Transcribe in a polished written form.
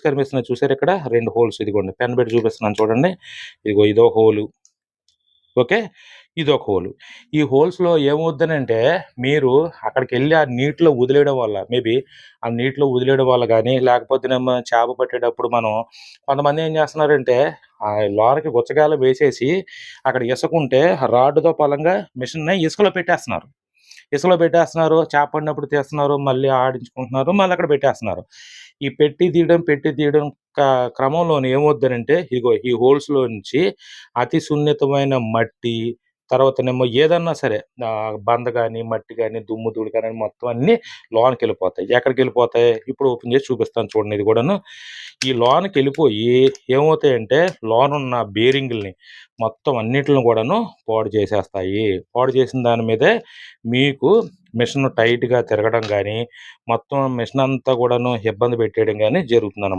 Holes కనిపిస్తున్నాయి చూసారు ఇక్కడ 2 హోల్స్. ఇదిగోండి పెన్ పెట్టి చూపిస్తున్నాను చూడండి. ఇదిగో ఇదో హోలు. ఓకే. ఇదొక హోలు. ఈ హోల్స్‌లో ఏమవుద్దనంటే మీరు అక్కడికెళ్ళి ఆ నీటిలో వదిలేయడం వల్ల మేబీ ఆ నీటిలో వదిలేయడం వల్ల గానీ, లేకపోతేనేమో చేప పట్టేటప్పుడు మనం కొంతమంది ఏం చేస్తున్నారంటే లోనకి గుచ్చగాలు వేసేసి అక్కడ ఇసకుంటే రాడ్‌తో పలంగా మిషన్‌ని ఇసుకలో పెట్టేస్తున్నారు. ఇసుకలో పెట్టేస్తున్నారు. చేప పడినప్పుడు తీస్తున్నారు. మళ్ళీ ఆడించుకుంటున్నారు. మళ్ళీ అక్కడ పెట్టేస్తున్నారు. ఈ పెట్టి తీయడం క్రమంలోను ఏమవుద్దనంటే ఇగో ఈ హోల్స్‌లో నుంచి అతి సున్నితమైన మట్టి, తర్వాతనేమో ఏదన్నా సరే బంద గాని, మట్టి గాని, దుమ్ము, ధూళి కానీ మొత్తం అన్నీ లోనకెళ్ళిపోతాయి. ఎక్కడికెళ్ళిపోతాయి? ఇప్పుడు ఓపెన్ చేసి చూపిస్తాను చూడండి ఇది గూడాను. ఈ లోనకెళ్ళిపోయి ఏమవుతాయంటే లోనున్న బేరింగుల్ని మొత్తం అన్నిటిని కూడాను పాడు చేసేస్తాయి. పాడు చేసిన దాని మీదే మీకు మిషన్ టైట్‌గా తిరగడం గానీ, మొత్తం మిషన్ అంతా కూడాను ఇబ్బంది పెట్టేయడం గానీ జరుగుతుందనమాట.